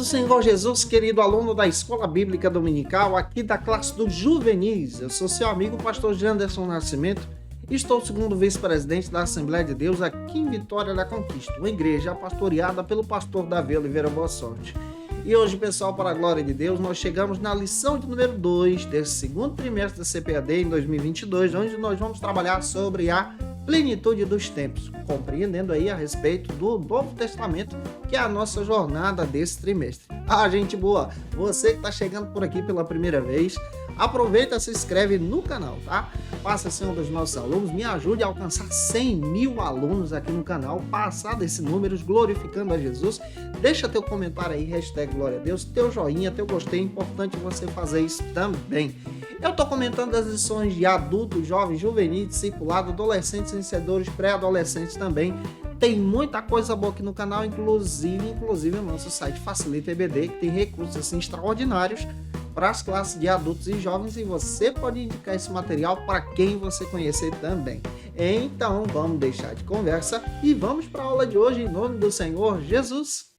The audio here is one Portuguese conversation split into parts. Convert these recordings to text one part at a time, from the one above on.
do Senhor Jesus, querido aluno da Escola Bíblica Dominical, aqui da classe dos juvenis. Eu sou seu amigo, pastor Janderson Nascimento, e estou segundo vice-presidente da Assembleia de Deus aqui em Vitória da Conquista, uma igreja pastoreada pelo pastor Davi Oliveira Boa Sorte. E hoje, pessoal, para a glória de Deus, nós chegamos na lição de número 2 desse segundo trimestre da CPAD em 2022, onde nós vamos trabalhar sobre a plenitude dos tempos, compreendendo aí a respeito do Novo Testamento, que é a nossa jornada desse trimestre. Gente boa, você que está chegando por aqui pela primeira vez, aproveita e se inscreve no canal, tá? Faça ser um dos nossos alunos, me ajude a alcançar 100 mil alunos aqui no canal, passar desses números, glorificando a Jesus. Deixa teu comentário aí, hashtag Glória a Deus, teu joinha, teu gostei, é importante você fazer isso também. Eu estou comentando as lições de adultos, jovens, juvenis, discipulado, adolescentes, vencedores, pré-adolescentes também. Tem muita coisa boa aqui no canal, inclusive o nosso site Facilita EBD, que tem recursos assim, extraordinários para as classes de adultos e jovens, e você pode indicar esse material para quem você conhecer também. Então, vamos deixar de conversa e vamos para a aula de hoje, em nome do Senhor Jesus.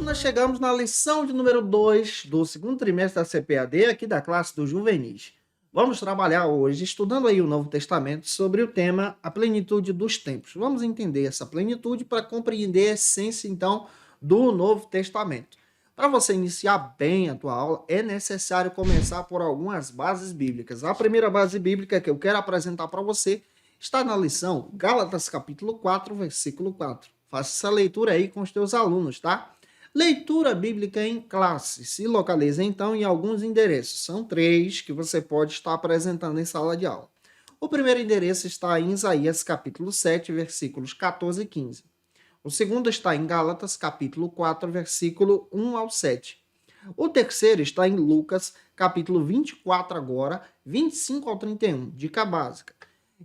Nós chegamos na lição de número 2 do segundo trimestre da CPAD, aqui da classe dos juvenis. Vamos trabalhar hoje, estudando aí o Novo Testamento, sobre o tema a plenitude dos tempos. Vamos entender essa plenitude para compreender a essência, então, do Novo Testamento. Para você iniciar bem a tua aula, é necessário começar por algumas bases bíblicas. A primeira base bíblica que eu quero apresentar para você está na lição Gálatas capítulo 4, versículo 4. Faça essa leitura aí com os teus alunos, tá? Leitura bíblica em classe. Se localiza, então, em alguns endereços. São 3 que você pode estar apresentando em sala de aula. O primeiro endereço está em Isaías, capítulo 7, versículos 14 e 15. O segundo está em Gálatas, capítulo 4, versículo 1 ao 7. O terceiro está em Lucas, capítulo 24 agora, 25 ao 31, dica básica.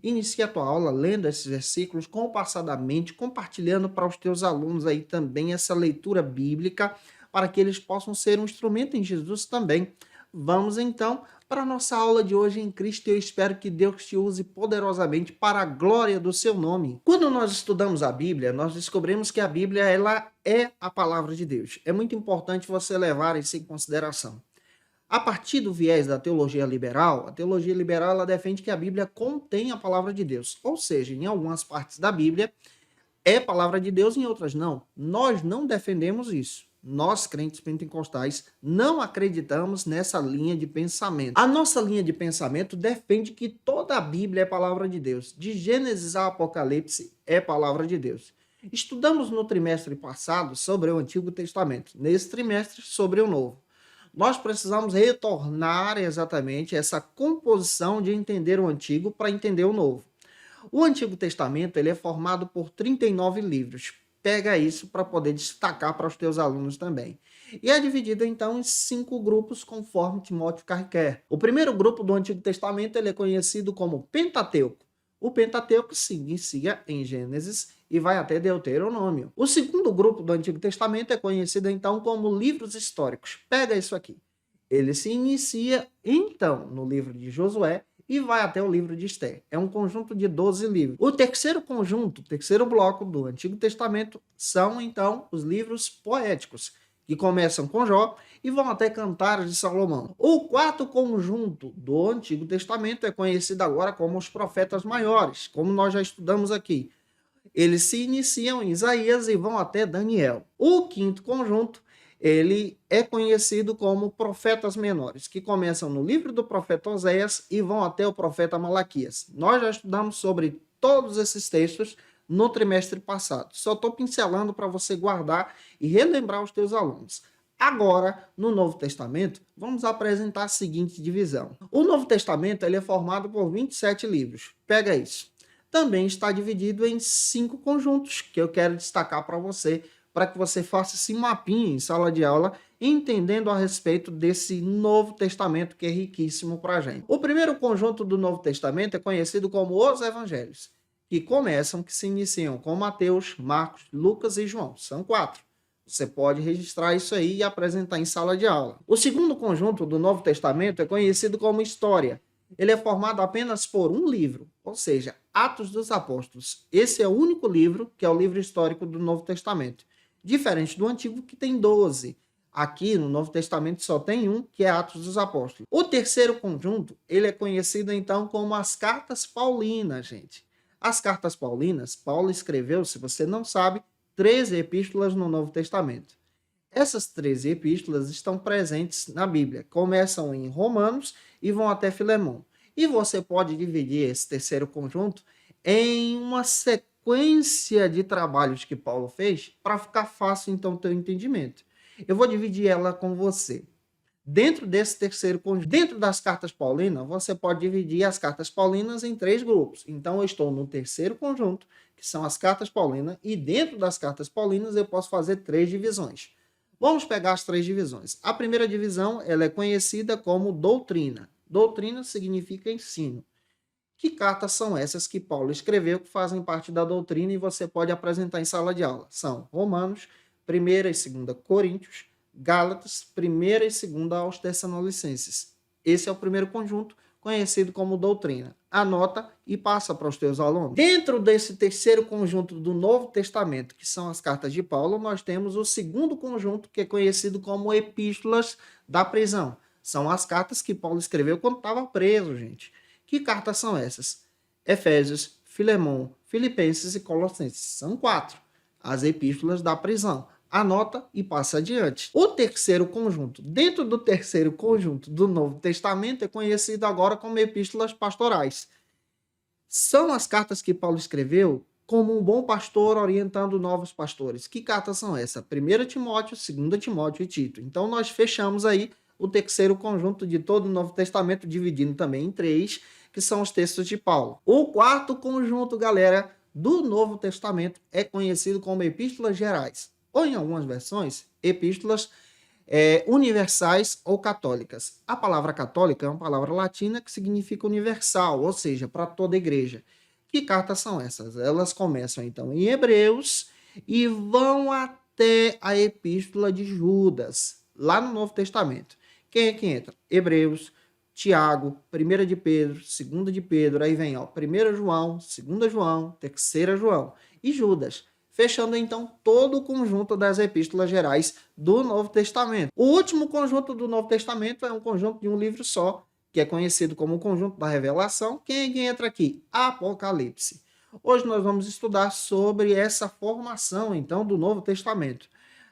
Inicie a tua aula lendo esses versículos compassadamente, compartilhando para os teus alunos aí também essa leitura bíblica, para que eles possam ser um instrumento em Jesus também. Vamos então para a nossa aula de hoje em Cristo. Eu espero que Deus te use poderosamente para a glória do seu nome. Quando nós estudamos a Bíblia, nós descobrimos que a Bíblia ela é a palavra de Deus. É muito importante você levar isso em consideração. A partir do viés da teologia liberal, a teologia liberal ela defende que a Bíblia contém a palavra de Deus. Ou seja, em algumas partes da Bíblia é palavra de Deus, em outras não. Nós não defendemos isso. Nós, crentes pentecostais, não acreditamos nessa linha de pensamento. A nossa linha de pensamento defende que toda a Bíblia é palavra de Deus. De Gênesis a Apocalipse é palavra de Deus. Estudamos no trimestre passado sobre o Antigo Testamento. Nesse trimestre, sobre o Novo. Nós precisamos retornar exatamente essa composição de entender o Antigo para entender o Novo. O Antigo Testamento ele é formado por 39 livros. Pega isso para poder destacar para os teus alunos também. E é dividido, então, em 5 grupos, conforme Timóteo quer. O primeiro grupo do Antigo Testamento ele é conhecido como Pentateuco. O Pentateuco se inicia em Gênesis e vai até Deuteronômio. O segundo grupo do Antigo Testamento é conhecido então como livros históricos. Pega isso aqui. Ele se inicia então no livro de Josué e vai até o livro de Esther. É um conjunto de 12 livros. O terceiro conjunto, o terceiro bloco do Antigo Testamento são então os livros poéticos, que começam com Jó e vão até Cantares de Salomão. O quarto conjunto do Antigo Testamento é conhecido agora como os profetas maiores, como nós já estudamos aqui. Eles se iniciam em Isaías e vão até Daniel. O quinto conjunto, ele é conhecido como profetas menores, que começam no livro do profeta Oséias e vão até o profeta Malaquias. Nós já estudamos sobre todos esses textos no trimestre passado. Só estou pincelando para você guardar e relembrar os teus alunos. Agora, no Novo Testamento, vamos apresentar a seguinte divisão. O Novo Testamento ele é formado por 27 livros. Pega isso. Também está dividido em 5 conjuntos, que eu quero destacar para que você faça esse mapinha em sala de aula, entendendo a respeito desse Novo Testamento, que é riquíssimo para a gente. O primeiro conjunto do Novo Testamento é conhecido como os Evangelhos, que se iniciam com Mateus, Marcos, Lucas e João. São 4. Você pode registrar isso aí e apresentar em sala de aula. O segundo conjunto do Novo Testamento é conhecido como História. Ele é formado apenas por um livro, ou seja, Atos dos Apóstolos. Esse é o único livro que é o livro histórico do Novo Testamento. Diferente do Antigo, que tem 12. Aqui no Novo Testamento só tem um, que é Atos dos Apóstolos. O terceiro conjunto, ele é conhecido então como as Cartas Paulinas, gente. As Cartas Paulinas, Paulo escreveu, se você não sabe, 13 epístolas no Novo Testamento. Essas 13 epístolas estão presentes na Bíblia. Começam em Romanos e vão até Filemão. E você pode dividir esse terceiro conjunto em uma sequência de trabalhos que Paulo fez para ficar fácil, então, o teu entendimento. Eu vou dividir ela com você. Dentro desse terceiro conjunto, dentro das cartas paulinas, você pode dividir as cartas paulinas em 3 grupos. Então, eu estou no terceiro conjunto, que são as cartas paulinas, e dentro das cartas paulinas eu posso fazer 3 divisões. Vamos pegar as 3 divisões. A primeira divisão, ela é conhecida como doutrina. Doutrina significa ensino. Que cartas são essas que Paulo escreveu que fazem parte da doutrina e você pode apresentar em sala de aula? São Romanos, 1ª e 2ª Coríntios, Gálatas, 1ª e 2ª aos Tessalonicenses. Esse é o primeiro conjunto, conhecido como doutrina. Anota e passa para os teus alunos. Dentro desse terceiro conjunto do Novo Testamento, que são as cartas de Paulo, nós temos o segundo conjunto, que é conhecido como epístolas da prisão. São as cartas que Paulo escreveu quando estava preso, gente. Que cartas são essas? Efésios, Filemão, Filipenses e Colossenses. São 4. As epístolas da prisão. Anota e passa adiante. O terceiro conjunto, dentro do terceiro conjunto do Novo Testamento, é conhecido agora como epístolas pastorais. São as cartas que Paulo escreveu como um bom pastor orientando novos pastores. Que cartas são essas? 1 Timóteo, 2 Timóteo e Tito. Então, nós fechamos aí o terceiro conjunto de todo o Novo Testamento, dividindo também em 3, que são os textos de Paulo. O quarto conjunto, galera, do Novo Testamento é conhecido como epístolas gerais, ou em algumas versões, epístolas universais ou católicas. A palavra católica é uma palavra latina que significa universal, ou seja, para toda a igreja. Que cartas são essas? Elas começam então em Hebreus e vão até a epístola de Judas, lá no Novo Testamento. Quem é que entra? Hebreus, Tiago, 1 de Pedro, 2 de Pedro, aí vem 1 João, 2 João, 3 João e Judas. Fechando então todo o conjunto das epístolas gerais do Novo Testamento. O último conjunto do Novo Testamento é um conjunto de um livro só, que é conhecido como o conjunto da Revelação. Quem é que entra aqui? Apocalipse. Hoje nós vamos estudar sobre essa formação então do Novo Testamento.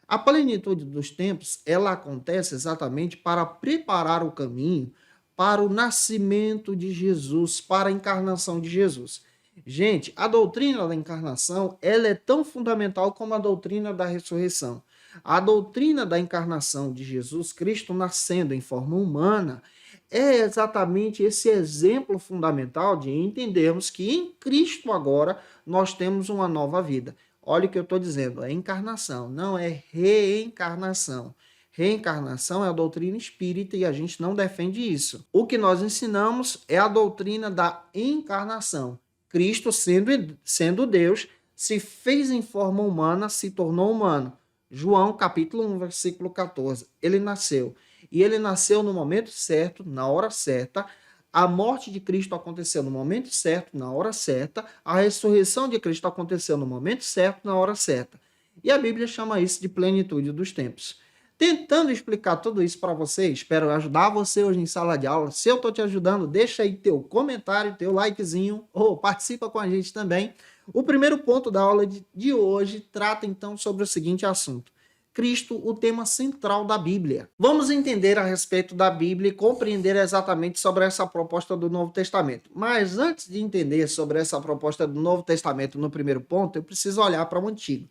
A plenitude dos tempos, ela acontece exatamente para preparar o caminho para o nascimento de Jesus, para a encarnação de Jesus. Gente, a doutrina da encarnação, ela é tão fundamental como a doutrina da ressurreição. A doutrina da encarnação de Jesus Cristo nascendo em forma humana é exatamente esse exemplo fundamental de entendermos que em Cristo agora nós temos uma nova vida. Olha o que eu estou dizendo, é encarnação, não é reencarnação. Reencarnação é a doutrina espírita e a gente não defende isso. O que nós ensinamos é a doutrina da encarnação. Cristo, sendo Deus, se fez em forma humana, se tornou humano. João, capítulo 1, versículo 14. Ele nasceu. E ele nasceu no momento certo, na hora certa. A morte de Cristo aconteceu no momento certo, na hora certa. A ressurreição de Cristo aconteceu no momento certo, na hora certa. E a Bíblia chama isso de plenitude dos tempos. Tentando explicar tudo isso para você, espero ajudar você hoje em sala de aula. Se eu estou te ajudando, deixa aí teu comentário, teu likezinho, ou participa com a gente também. O primeiro ponto da aula de hoje trata então sobre o seguinte assunto. Cristo, o tema central da Bíblia. Vamos entender a respeito da Bíblia e compreender exatamente sobre essa proposta do Novo Testamento. Mas antes de entender sobre essa proposta do Novo Testamento no primeiro ponto, eu preciso olhar para o Antigo.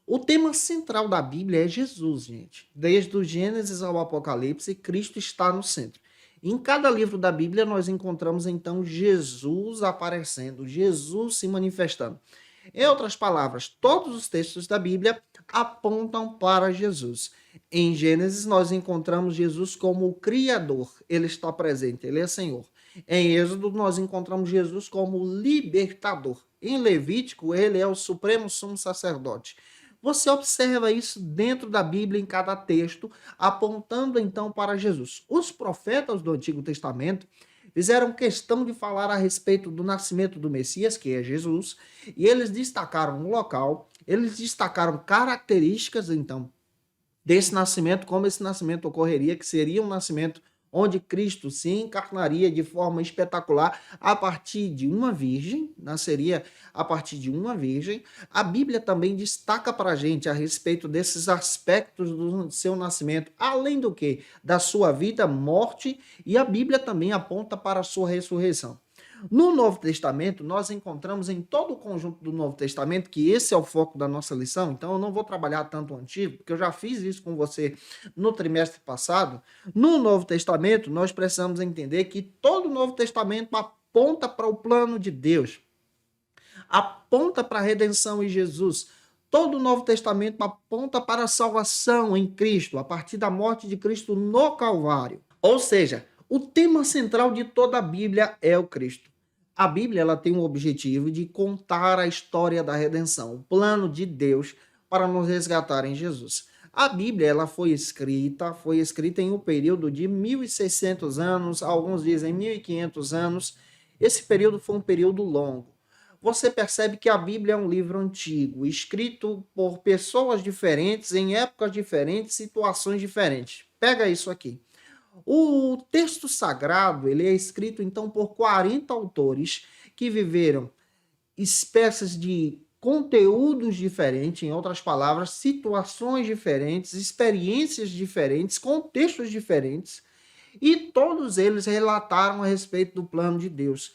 O tema central da Bíblia é Jesus, gente. Desde o Gênesis ao Apocalipse, Cristo está no centro. Em cada livro da Bíblia, nós encontramos, então, Jesus aparecendo, Jesus se manifestando. Em outras palavras, todos os textos da Bíblia apontam para Jesus. Em Gênesis, nós encontramos Jesus como o Criador. Ele está presente, ele é Senhor. Em Êxodo, nós encontramos Jesus como libertador. Em Levítico, ele é o supremo sumo sacerdote. Você observa isso dentro da Bíblia, em cada texto, apontando então para Jesus. Os profetas do Antigo Testamento fizeram questão de falar a respeito do nascimento do Messias, que é Jesus, e eles destacaram o local, eles destacaram características, então, desse nascimento, como esse nascimento ocorreria, que seria um nascimento onde Cristo se encarnaria de forma espetacular a partir de uma virgem, nasceria a partir de uma virgem. A Bíblia também destaca para a gente a respeito desses aspectos do seu nascimento, além do que? Da sua vida, morte, e a Bíblia também aponta para a sua ressurreição. No Novo Testamento, nós encontramos em todo o conjunto do Novo Testamento, que esse é o foco da nossa lição, então eu não vou trabalhar tanto o Antigo, porque eu já fiz isso com você no trimestre passado. No Novo Testamento, nós precisamos entender que todo o Novo Testamento aponta para o plano de Deus, aponta para a redenção em Jesus. Todo o Novo Testamento aponta para a salvação em Cristo, a partir da morte de Cristo no Calvário. Ou seja, o tema central de toda a Bíblia é o Cristo. A Bíblia ela tem o objetivo de contar a história da redenção, o plano de Deus para nos resgatar em Jesus. A Bíblia ela foi escrita em um período de 1.600 anos, alguns dizem 1.500 anos. Esse período foi um período longo. Você percebe que a Bíblia é um livro antigo, escrito por pessoas diferentes, em épocas diferentes, situações diferentes. Pega isso aqui. O texto sagrado, ele é escrito então por 40 autores que viveram espécies de conteúdos diferentes, em outras palavras, situações diferentes, experiências diferentes, contextos diferentes, e todos eles relataram a respeito do plano de Deus.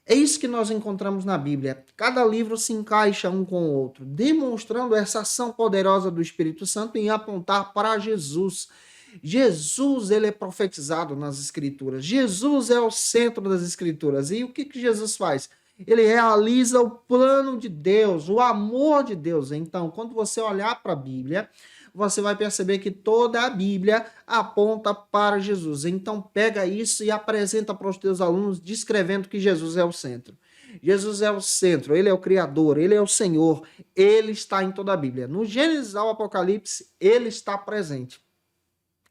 É isso que nós encontramos na Bíblia. Cada livro se encaixa um com o outro, demonstrando essa ação poderosa do Espírito Santo em apontar para Jesus. Jesus, ele é profetizado nas Escrituras. Jesus é o centro das Escrituras. E o que Jesus faz? Ele realiza o plano de Deus, o amor de Deus. Então, quando você olhar para a Bíblia, você vai perceber que toda a Bíblia aponta para Jesus. Então, pega isso e apresenta para os teus alunos, descrevendo que Jesus é o centro. Jesus é o centro, ele é o Criador, ele é o Senhor, ele está em toda a Bíblia. No Gênesis ao Apocalipse, ele está presente.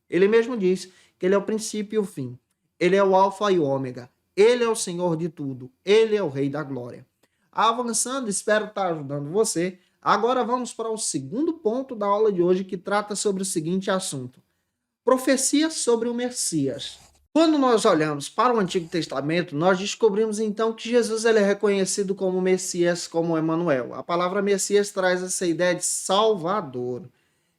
Ele mesmo diz que ele é o princípio e o fim. Ele é o alfa e o ômega. Ele é o Senhor de tudo. Ele é o Rei da glória. Avançando, espero estar ajudando você. Agora vamos para o segundo ponto da aula de hoje, que trata sobre o seguinte assunto: profecias sobre o Messias. Quando nós olhamos para o Antigo Testamento, nós descobrimos então que Jesus ele é reconhecido como Messias, como Emanuel. A palavra Messias traz essa ideia de Salvador.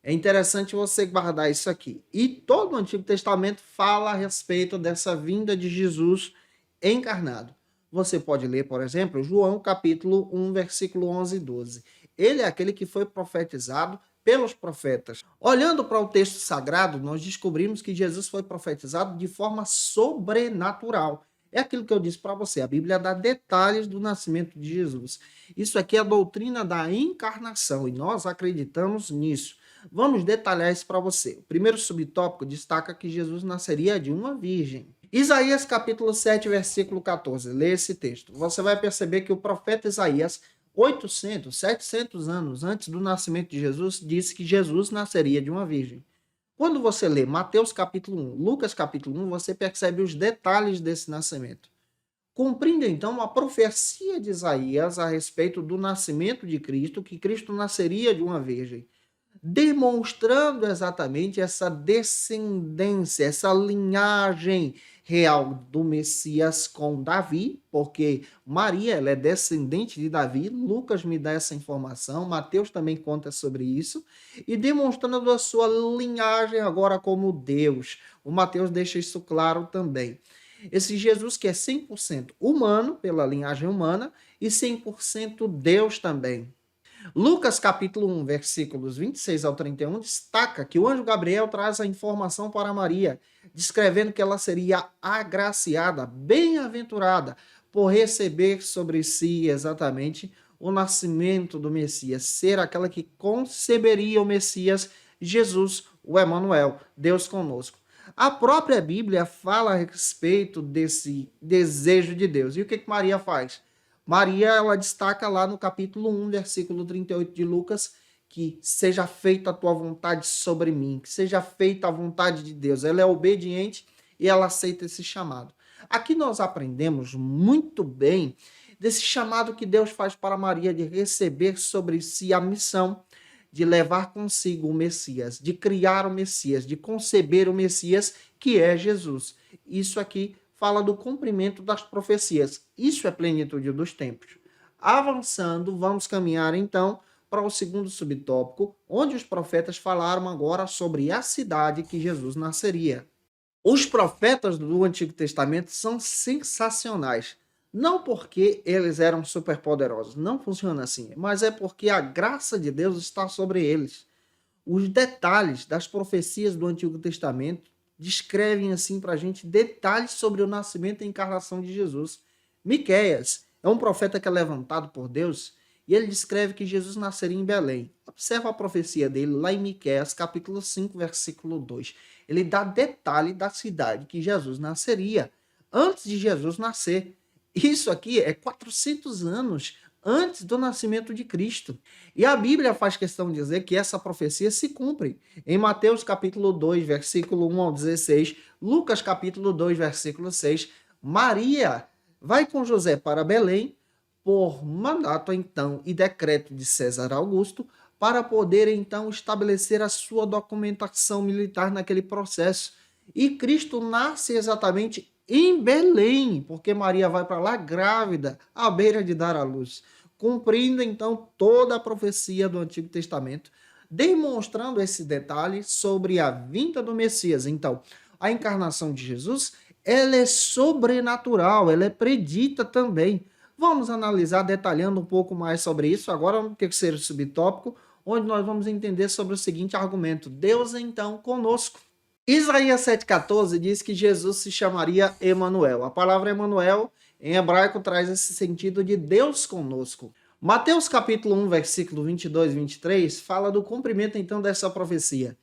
É interessante você guardar isso aqui. E todo o Antigo Testamento fala a respeito dessa vinda de Jesus encarnado. Você pode ler, por exemplo, João capítulo 1, versículo 11 e 12. Ele é aquele que foi profetizado pelos profetas. Olhando para o texto sagrado, nós descobrimos que Jesus foi profetizado de forma sobrenatural. É aquilo que eu disse para você, a Bíblia dá detalhes do nascimento de Jesus. Isso aqui é a doutrina da encarnação e nós acreditamos nisso. Vamos detalhar isso para você. O primeiro subtópico destaca que Jesus nasceria de uma virgem. Isaías capítulo 7, versículo 14. Lê esse texto. Você vai perceber que o profeta Isaías, 800, 700 anos antes do nascimento de Jesus, disse que Jesus nasceria de uma virgem. Quando você lê Mateus capítulo 1, Lucas capítulo 1, você percebe os detalhes desse nascimento. Cumprindo então a profecia de Isaías a respeito do nascimento de Cristo, que Cristo nasceria de uma virgem, demonstrando exatamente essa descendência, essa linhagem real do Messias com Davi, porque Maria ela é descendente de Davi. Lucas me dá essa informação, Mateus também conta sobre isso, e demonstrando a sua linhagem agora como Deus. O Mateus deixa isso claro também. Esse Jesus que é 100% humano, pela linhagem humana, e 100% Deus também. Lucas capítulo 1, versículos 26 ao 31, destaca que o anjo Gabriel traz a informação para Maria, descrevendo que ela seria agraciada, bem-aventurada, por receber sobre si exatamente o nascimento do Messias, ser aquela que conceberia o Messias, Jesus, o Emanuel, Deus conosco. A própria Bíblia fala a respeito desse desejo de Deus. E o que Maria faz? Maria, ela destaca lá no capítulo 1, versículo 38 de Lucas, que seja feita a tua vontade sobre mim, que seja feita a vontade de Deus. Ela é obediente e ela aceita esse chamado. Aqui nós aprendemos muito bem desse chamado que Deus faz para Maria de receber sobre si a missão de levar consigo o Messias, de criar o Messias, de conceber o Messias, que é Jesus. Isso aqui fala do cumprimento das profecias. Isso é plenitude dos tempos. Avançando, vamos caminhar então para o segundo subtópico, onde os profetas falaram agora sobre a cidade que Jesus nasceria. Os profetas do Antigo Testamento são sensacionais. Não porque eles eram superpoderosos, não funciona assim, mas é porque a graça de Deus está sobre eles. Os detalhes das profecias do Antigo Testamento descrevem assim para a gente detalhes sobre o nascimento e a encarnação de Jesus. Miqueias é um profeta que é levantado por Deus e ele descreve que Jesus nasceria em Belém. Observa a profecia dele lá em Miqueias, capítulo 5, versículo 2. Ele dá detalhe da cidade que Jesus nasceria, antes de Jesus nascer. Isso aqui é 400 anos antes do nascimento de Cristo. E a Bíblia faz questão de dizer que essa profecia se cumpre. Em Mateus capítulo 2, versículo 1 ao 16, Lucas capítulo 2, versículo 6, Maria vai com José para Belém, por mandato então e decreto de César Augusto, para poder então estabelecer a sua documentação militar naquele processo. E Cristo nasce exatamente em Belém, porque Maria vai para lá grávida, à beira de dar à luz, cumprindo então toda a profecia do Antigo Testamento, demonstrando esse detalhe sobre a vinda do Messias. Então, a encarnação de Jesus, ela é sobrenatural, ela é predita também. Vamos analisar detalhando um pouco mais sobre isso agora no terceiro subtópico, onde nós vamos entender sobre o seguinte argumento: Deus então conosco. Isaías 7,14 diz que Jesus se chamaria Emanuel. A palavra Emanuel em hebraico traz esse sentido de Deus conosco. Mateus capítulo 1, versículo 22 e 23 fala do cumprimento então dessa profecia.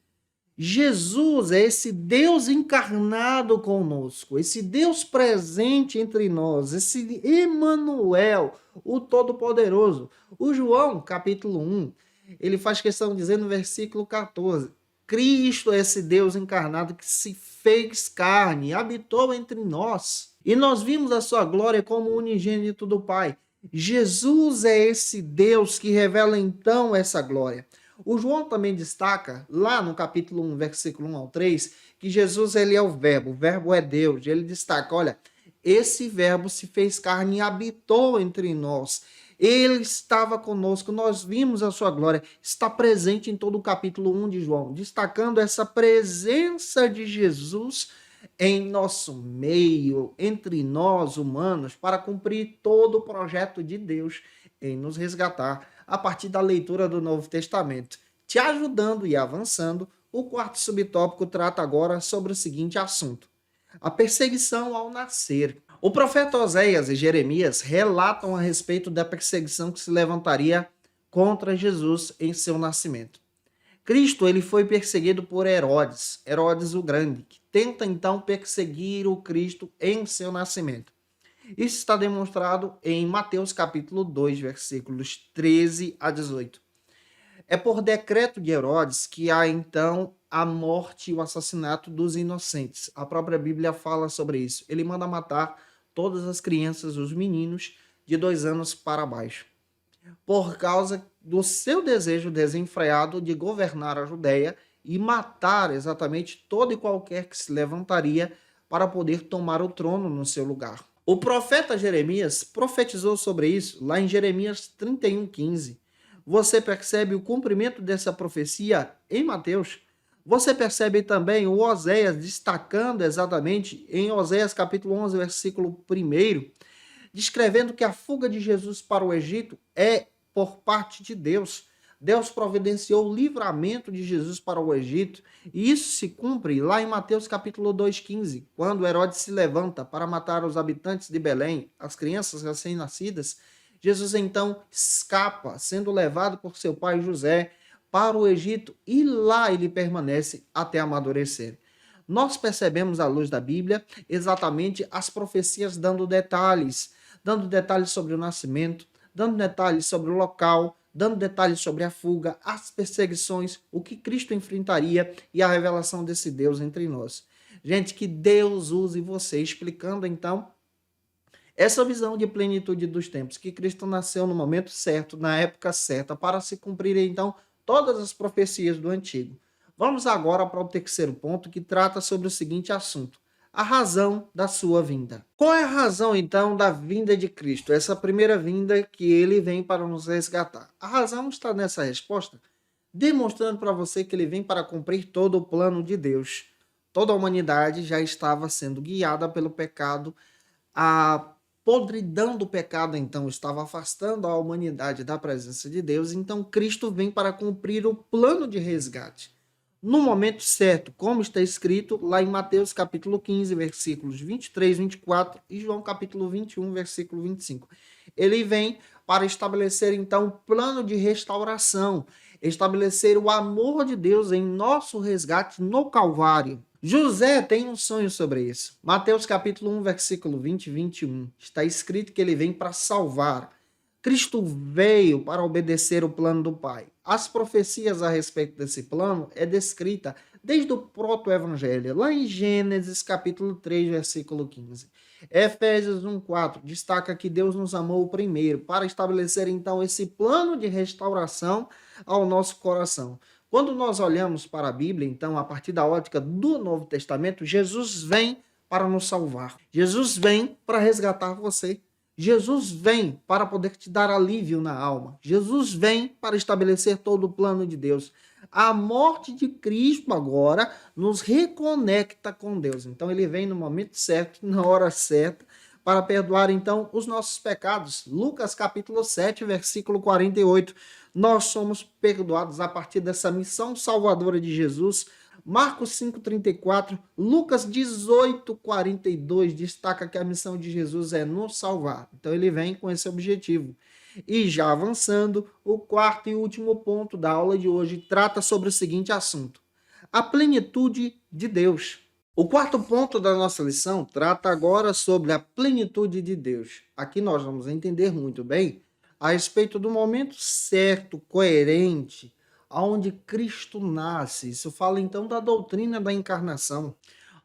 Jesus é esse Deus encarnado conosco, esse Deus presente entre nós, esse Emanuel, o Todo-Poderoso. O João, capítulo 1, ele faz questão de dizer no versículo 14, Cristo é esse Deus encarnado que se fez carne, habitou entre nós, e nós vimos a sua glória como unigênito do Pai. Jesus é esse Deus que revela então essa glória. O João também destaca, lá no capítulo 1, versículo 1 ao 3, que Jesus ele é o verbo é Deus. Ele destaca, olha, esse verbo se fez carne e habitou entre nós. Ele estava conosco, nós vimos a sua glória, está presente em todo o capítulo 1 de João, destacando essa presença de Jesus em nosso meio, entre nós humanos, para cumprir todo o projeto de Deus em nos resgatar a partir da leitura do Novo Testamento. Te ajudando e avançando, o quarto subtópico trata agora sobre o seguinte assunto: a perseguição ao nascer. O profeta Oséias e Jeremias relatam a respeito da perseguição que se levantaria contra Jesus em seu nascimento. Cristo ele foi perseguido por Herodes o Grande, que tenta então perseguir o Cristo em seu nascimento. Isso está demonstrado em Mateus capítulo 2, versículos 13 a 18. É por decreto de Herodes que há então a morte e o assassinato dos inocentes. A própria Bíblia fala sobre isso. Ele manda matar todas as crianças, os meninos de 2 anos para baixo, por causa do seu desejo desenfreado de governar a Judéia e matar exatamente todo e qualquer que se levantaria para poder tomar o trono no seu lugar. O profeta Jeremias profetizou sobre isso lá em Jeremias 31:15. Você percebe o cumprimento dessa profecia em Mateus? Você percebe também o Oséias destacando exatamente em Oséias capítulo 11, versículo 1, descrevendo que a fuga de Jesus para o Egito é por parte de Deus. Deus providenciou o livramento de Jesus para o Egito, e isso se cumpre lá em Mateus capítulo 2,15, quando Herodes se levanta para matar os habitantes de Belém, as crianças recém-nascidas. Jesus então escapa, sendo levado por seu pai José para o Egito, e lá ele permanece até amadurecer. Nós percebemos à luz da Bíblia exatamente as profecias dando detalhes sobre o nascimento, dando detalhes sobre o local, dando detalhes sobre a fuga, as perseguições, o que Cristo enfrentaria e a revelação desse Deus entre nós. Gente, que Deus use você, explicando então essa visão de plenitude dos tempos, que Cristo nasceu no momento certo, na época certa, para se cumprir então todas as profecias do Antigo. Vamos agora para o terceiro ponto, que trata sobre o seguinte assunto: a razão da sua vinda. Qual é a razão, então, da vinda de Cristo? Essa primeira vinda que ele vem para nos resgatar. A razão está nessa resposta, demonstrando para você que ele vem para cumprir todo o plano de Deus. Toda a humanidade já estava sendo guiada pelo pecado. A podridão do pecado, então, estava afastando a humanidade da presença de Deus. Então, Cristo vem para cumprir o plano de resgate no momento certo, como está escrito lá em Mateus capítulo 15, versículos 23, 24 e João capítulo 21, versículo 25. Ele vem para estabelecer então um plano de restauração, estabelecer o amor de Deus em nosso resgate no Calvário. José tem um sonho sobre isso. Mateus capítulo 1, versículo 20 e 21. Está escrito que ele vem para salvar. Cristo veio para obedecer o plano do Pai. As profecias a respeito desse plano é descrita desde o proto-evangelho, lá em Gênesis capítulo 3, versículo 15. Efésios 1:4 destaca que Deus nos amou primeiro para estabelecer então esse plano de restauração ao nosso coração. Quando nós olhamos para a Bíblia, então, a partir da ótica do Novo Testamento, Jesus vem para nos salvar. Jesus vem para resgatar você. Jesus vem para poder te dar alívio na alma. Jesus vem para estabelecer todo o plano de Deus. A morte de Cristo agora nos reconecta com Deus. Então ele vem no momento certo, na hora certa, para perdoar então os nossos pecados. Lucas capítulo 7, versículo 48. Nós somos perdoados a partir dessa missão salvadora de Jesus. Marcos 5,34, Lucas 18,42 destaca que a missão de Jesus é nos salvar. Então ele vem com esse objetivo. E já avançando, o quarto e último ponto da aula de hoje trata sobre o seguinte assunto: a plenitude de Deus. O quarto ponto da nossa lição trata agora sobre a plenitude de Deus. Aqui nós vamos entender muito bem a respeito do momento certo, coerente, onde Cristo nasce. Isso fala então da doutrina da encarnação.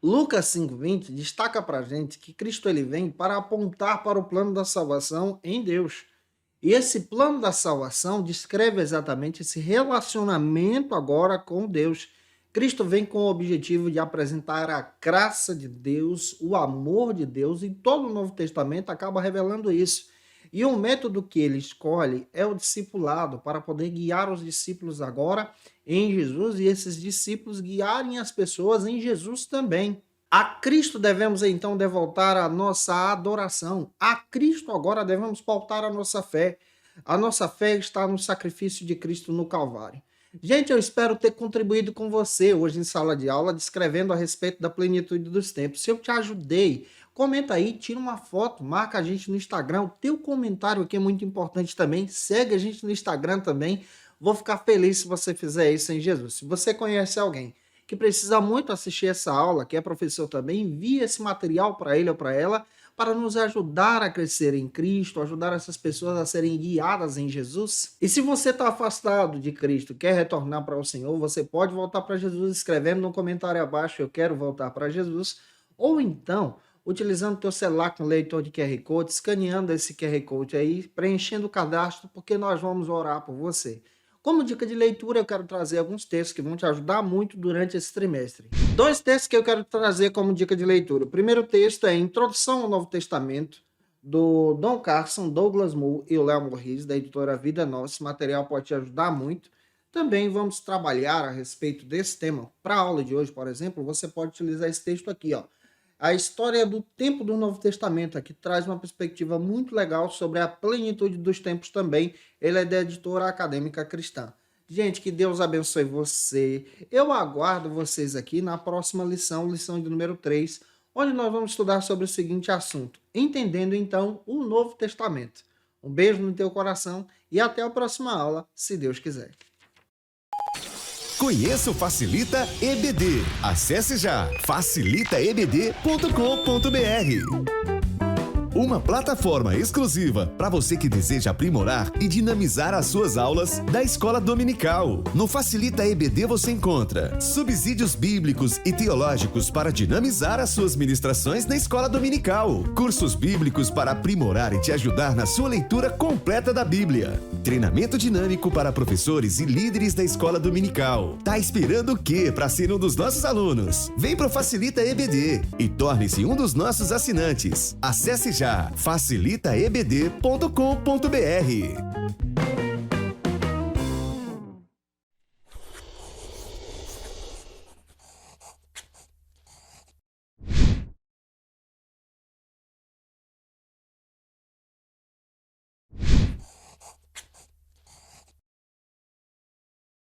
Lucas 5,20 destaca para a gente que Cristo ele vem para apontar para o plano da salvação em Deus. E esse plano da salvação descreve exatamente esse relacionamento agora com Deus. Cristo vem com o objetivo de apresentar a graça de Deus, o amor de Deus, e todo o Novo Testamento acaba revelando isso. E o método que ele escolhe é o discipulado, para poder guiar os discípulos agora em Jesus e esses discípulos guiarem as pessoas em Jesus também. A Cristo devemos então devotar a nossa adoração. A Cristo agora devemos pautar a nossa fé. A nossa fé está no sacrifício de Cristo no Calvário. Gente, eu espero ter contribuído com você hoje em sala de aula, descrevendo a respeito da plenitude dos tempos. Se eu te ajudei, comenta aí, tira uma foto, marca a gente no Instagram. O teu comentário aqui é muito importante também. Segue a gente no Instagram também. Vou ficar feliz se você fizer isso em Jesus. Se você conhece alguém que precisa muito assistir essa aula, que é professor também, envie esse material para ele ou para ela, para nos ajudar a crescer em Cristo, ajudar essas pessoas a serem guiadas em Jesus. E se você está afastado de Cristo, quer retornar para o Senhor, você pode voltar para Jesus escrevendo no comentário abaixo: eu quero voltar para Jesus, ou então utilizando o teu celular com leitor de QR Code, escaneando esse QR Code aí, preenchendo o cadastro, porque nós vamos orar por você. Como dica de leitura, eu quero trazer alguns textos que vão te ajudar muito durante esse trimestre. 2 textos que eu quero trazer como dica de leitura. O primeiro texto é Introdução ao Novo Testamento, do Don Carson, Douglas Moo e o Léo Morris, da editora Vida Nova. Esse material pode te ajudar muito. Também vamos trabalhar a respeito desse tema. Para a aula de hoje, por exemplo, você pode utilizar esse texto aqui, ó. A história do tempo do Novo Testamento, aqui traz uma perspectiva muito legal sobre a plenitude dos tempos também. Ele é da editora Acadêmica Cristã. Gente, que Deus abençoe você. Eu aguardo vocês aqui na próxima lição, lição de número 3, onde nós vamos estudar sobre o seguinte assunto: entendendo então o Novo Testamento. Um beijo no teu coração e até a próxima aula, se Deus quiser. Conheça o Facilita EBD. Acesse já facilitaebd.com.br. uma plataforma exclusiva para você que deseja aprimorar e dinamizar as suas aulas da Escola Dominical. No Facilita EBD você encontra subsídios bíblicos e teológicos para dinamizar as suas ministrações na Escola Dominical, cursos bíblicos para aprimorar e te ajudar na sua leitura completa da Bíblia, treinamento dinâmico para professores e líderes da Escola Dominical. Tá esperando o quê para ser um dos nossos alunos? Vem pro Facilita EBD e torne-se um dos nossos assinantes. Acesse já facilitaebd.com.br.